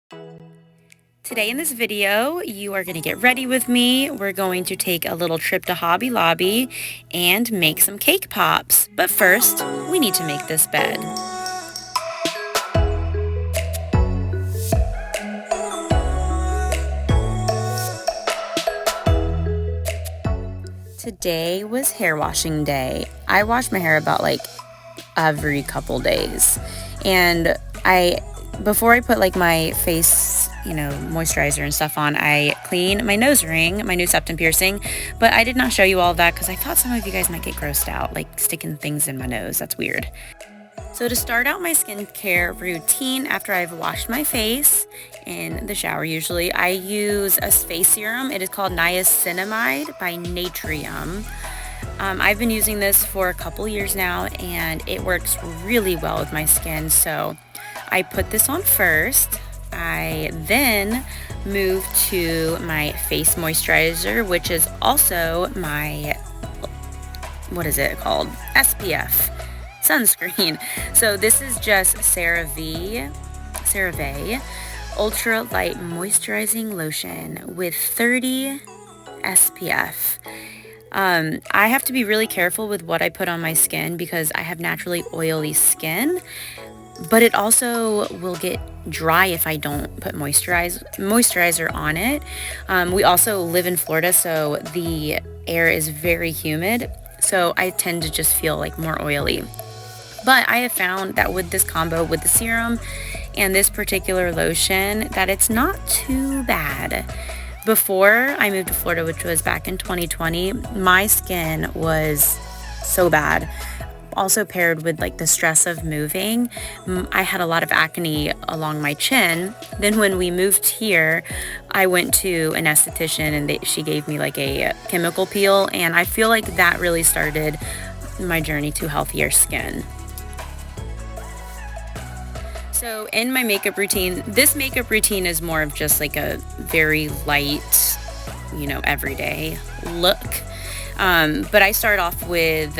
Today in this video, you are going to get ready with me. We're going to take a little trip to Hobby Lobby and make some cake pops. But first, we need to make this bed. Today was hair washing day. I wash my hair about every couple days. And before I put my face, moisturizer and stuff on, I clean my nose ring, my new septum piercing, but I did not show you all of that because I thought some of you guys might get grossed out, sticking things in my nose. That's weird. So to start out my skincare routine after I've washed my face in the shower usually, I use a face serum. It is called niacinamide by Natrium. I've been using this for a couple years now and it works really well with my skin. So I put this on first. I then move to my face moisturizer, which is also my, what is it called? SPF sunscreen. So this is just CeraVe Ultra Light Moisturizing Lotion with 30 SPF. I have to be really careful with what I put on my skin because I have naturally oily skin, but it also will get dry if I don't put moisturizer on it. We also live in Florida, so the air is very humid, so I tend to just feel more oily. But I have found that with this combo with the serum and this particular lotion that it's not too bad. Before I moved to Florida, which was back in 2020, my skin was so bad. Also paired with the stress of moving, I had a lot of acne along my chin. Then when we moved here, I went to an esthetician and she gave me a chemical peel, and I feel like that really started my journey to healthier skin. So in my makeup routine, this makeup routine is more of just a very light, everyday look. But I start off with,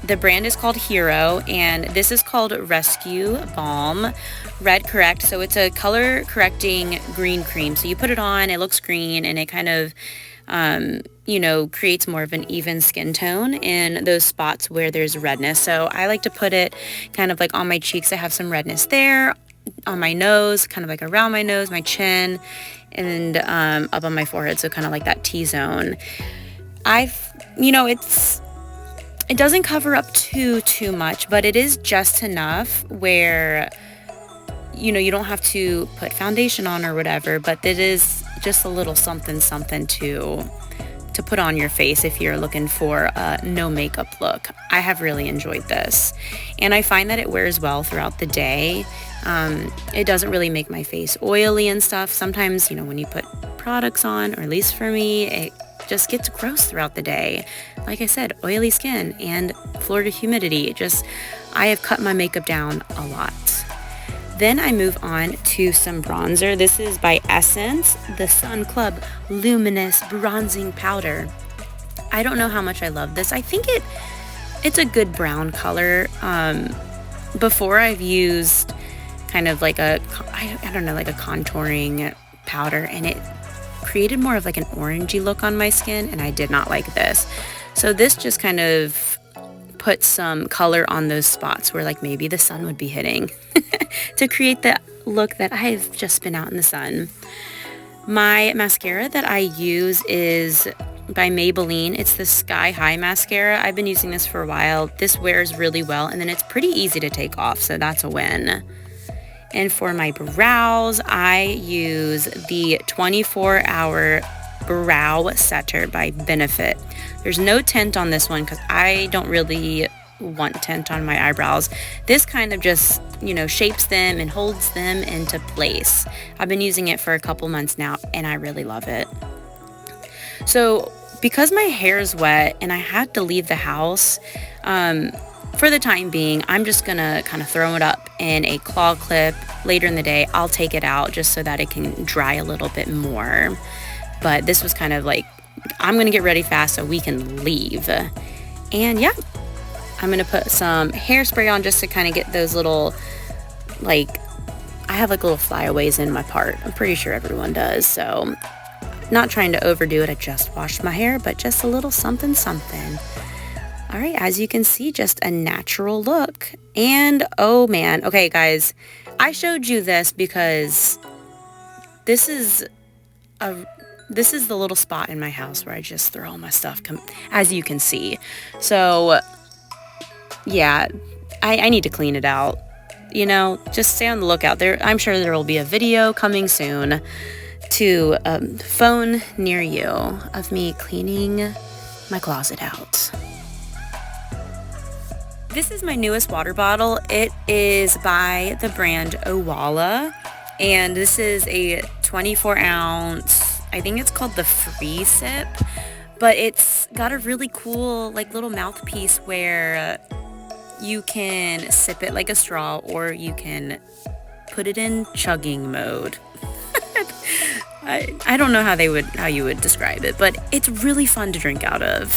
the brand is called Hero, and this is called Rescue Balm Red Correct. So it's a color correcting green cream. So you put it on, it looks green, and it kind of, creates more of an even skin tone in those spots where there's redness. So I like to put it kind of on my cheeks. I have some redness there, on my nose, kind of around my nose, my chin, and up on my forehead. So kind of that T-zone. It doesn't cover up too much, but it is just enough where, you don't have to put foundation on or whatever, but it is just a little something to put on your face if you're looking for a no makeup look. I have really enjoyed this, and I find that it wears well throughout the day. It doesn't really make my face oily and stuff. Sometimes, when you put products on, or at least for me, it just gets gross throughout the day. Like I said, oily skin and Florida humidity. I have cut my makeup down a lot. Then I move on to some bronzer. This is by Essence, the Sun Club Luminous Bronzing Powder. I don't know how much I love this. I think it's a good brown color. Before I've used kind of a contouring powder, and it created more of an orangey look on my skin, and I did not like this. So this just kind of put some color on those spots where maybe the sun would be hitting to create the look that I've just been out in the sun. My mascara that I use is by Maybelline. It's the Sky High mascara. I've been using this for a while. This wears really well, and then it's pretty easy to take off, so that's a win. And for my brows, I use the 24-hour brow setter by Benefit. There's no tint on this one because I don't really want tint on my eyebrows. This kind of just, shapes them and holds them into place. I've been using it for a couple months now, and I really love it. So because my hair is wet and I had to leave the house, for the time being, I'm just gonna kind of throw it up in a claw clip. Later in the day, I'll take it out just so that it can dry a little bit more. But this was kind of I'm gonna get ready fast so we can leave. And yeah, I'm gonna put some hairspray on just to kind of get those little I have like little flyaways in my part. I'm pretty sure everyone does. So not trying to overdo it. I just washed my hair, but just a little something something. All right, as you can see, just a natural look. And oh man, okay guys, I showed you this because this is the little spot in my house where I just throw all my stuff, as you can see. So yeah, I need to clean it out. You know, just stay on the lookout. I'm sure there will be a video coming soon to a phone near you of me cleaning my closet out. This is my newest water bottle. It is by the brand Owala, and this is a 24 ounce, I think it's called the Free Sip, but it's got a really cool like little mouthpiece where you can sip it like a straw, or you can put it in chugging mode. I don't know how you would describe it, but it's really fun to drink out of.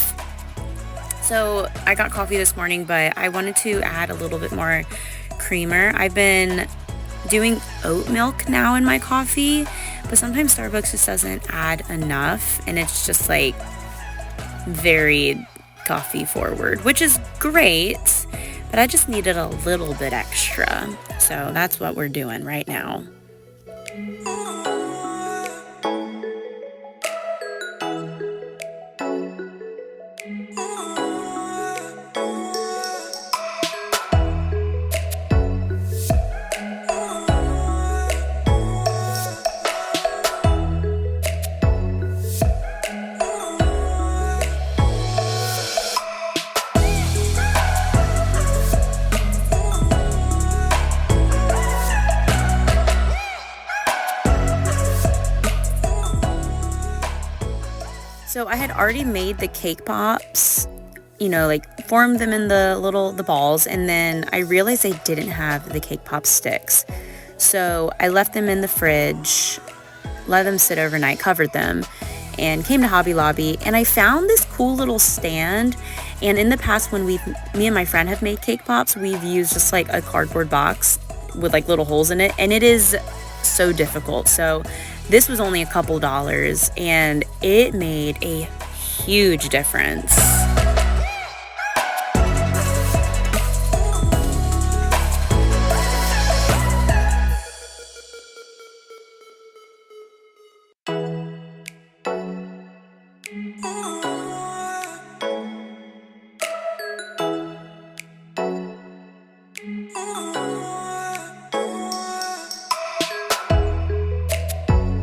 So I got coffee this morning, but I wanted to add a little bit more creamer. I've been doing oat milk now in my coffee, but sometimes Starbucks just doesn't add enough, and it's just like very coffee forward, which is great, but I just needed a little bit extra. So that's what we're doing right now. So I had already made the cake pops, you know, like formed them in the balls, and then I realized I didn't have the cake pop sticks. So I left them in the fridge, let them sit overnight, covered them, and came to Hobby Lobby, and I found this cool little stand. And in the past, when me and my friend have made cake pops, we've used just like a cardboard box with like little holes in it, and it is so difficult. So this was only a couple dollars, and it made a huge difference.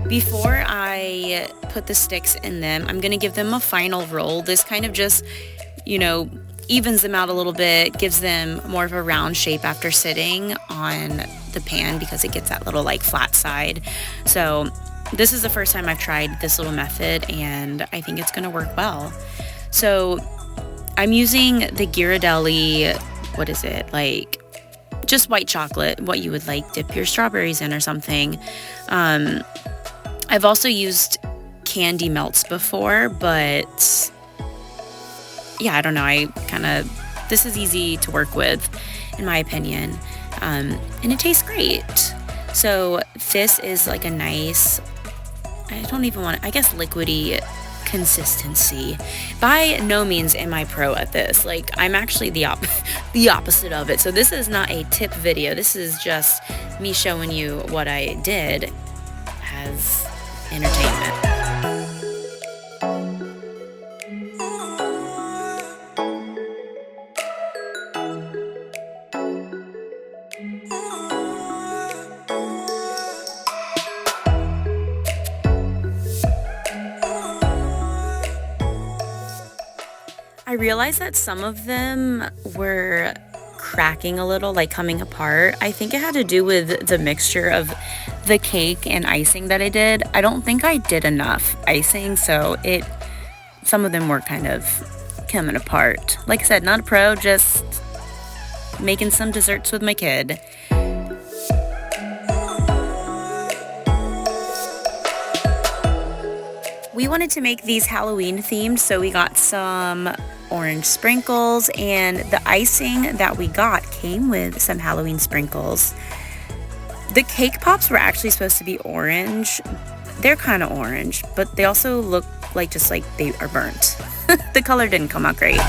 Before I put the sticks in them, I'm going to give them a final roll. This kind of just, you know, evens them out a little bit, gives them more of a round shape after sitting on the pan because it gets that little like flat side. So this is the first time I've tried this little method, and I think it's going to work well. So I'm using the Ghirardelli, what is it, like just white chocolate, what you would like dip your strawberries in or something. I've also used candy melts before, but yeah, I don't know. This is easy to work with, in my opinion, and it tastes great. So this is like a nice, I guess liquidy consistency. By no means am I pro at this. Like, I'm actually the opposite of it. So this is not a tip video. This is just me showing you what I did as entertainment. I realized that some of them were cracking a little, like coming apart. I think it had to do with the mixture of the cake and icing that I did. I don't think I did enough icing, so some of them were kind of coming apart. Like I said, not a pro, just making some desserts with my kid. We wanted to make these Halloween themed, so we got some orange sprinkles, and the icing that we got came with some Halloween sprinkles. The cake pops were actually supposed to be orange. They're kind of orange, but they also look like just like they are burnt. The color didn't come out great.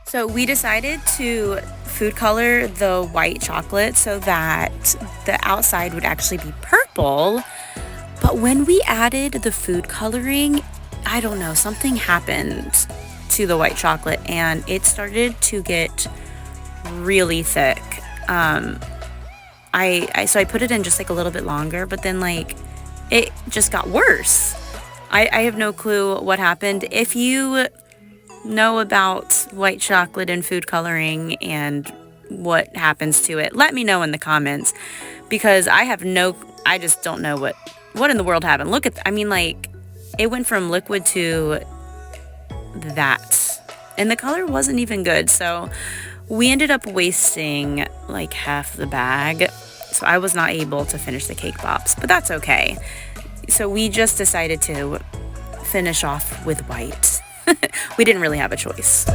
So we decided to food color the white chocolate so that the outside would actually be purple. But when we added the food coloring, I don't know, something happened to the white chocolate and it started to get really thick. So I put it in just like a little bit longer, but then like it just got worse. I have no clue what happened. If you know about white chocolate and food coloring and what happens to it, let me know in the comments, because I just don't know what in the world happened. Like it went from liquid to that, and the color wasn't even good. So we ended up wasting like half the bag. So I was not able to finish the cake pops, but that's okay. So we just decided to finish off with white. We didn't really have a choice.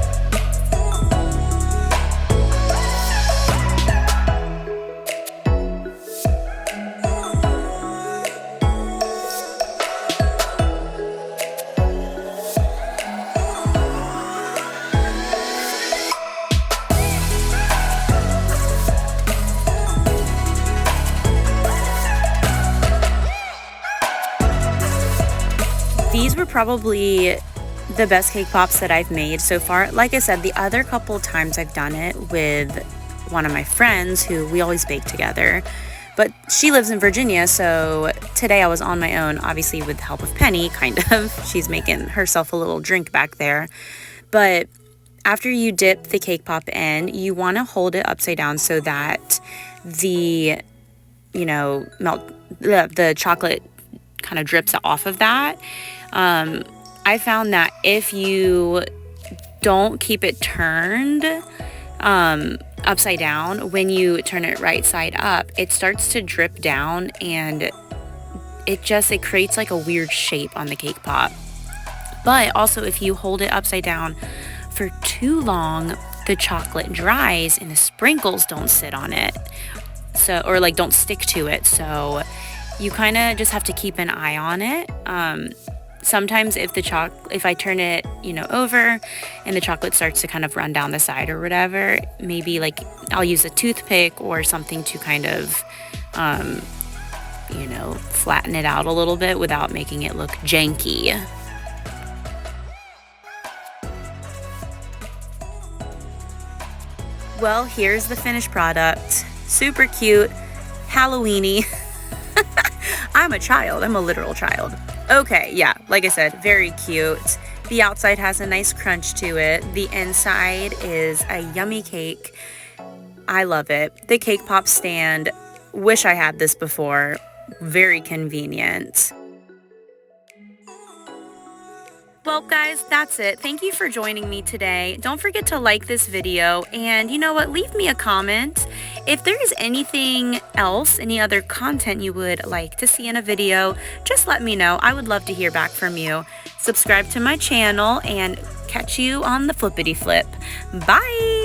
These were probably the best cake pops that I've made so far. Like I said, the other couple times I've done it with one of my friends who we always bake together, but she lives in Virginia, so today I was on my own, obviously with the help of Penny, kind of. She's making herself a little drink back there. But after you dip the cake pop in, you want to hold it upside down so that the chocolate kind of drips off of that. I found that if you don't keep it turned upside down, when you turn it right side up, it starts to drip down and it creates like a weird shape on the cake pop. But also if you hold it upside down for too long, the chocolate dries and the sprinkles don't sit on it. Or don't stick to it. So you kind of just have to keep an eye on it. Sometimes if I turn it, over and the chocolate starts to kind of run down the side or whatever, maybe like I'll use a toothpick or something to kind of, flatten it out a little bit without making it look janky. Well, here's the finished product. Super cute, Halloween-y. I'm a child. I'm a literal child. Okay, yeah, like I said, very cute. The outside has a nice crunch to it. The inside is a yummy cake. I love it. The cake pop stand, wish I had this before. Very convenient. Well, guys, that's it. Thank you for joining me today. Don't forget to like this video, and you know what? Leave me a comment. If there is anything else, any other content you would like to see in a video, just let me know. I would love to hear back from you. Subscribe to my channel, and catch you on the flippity flip. Bye!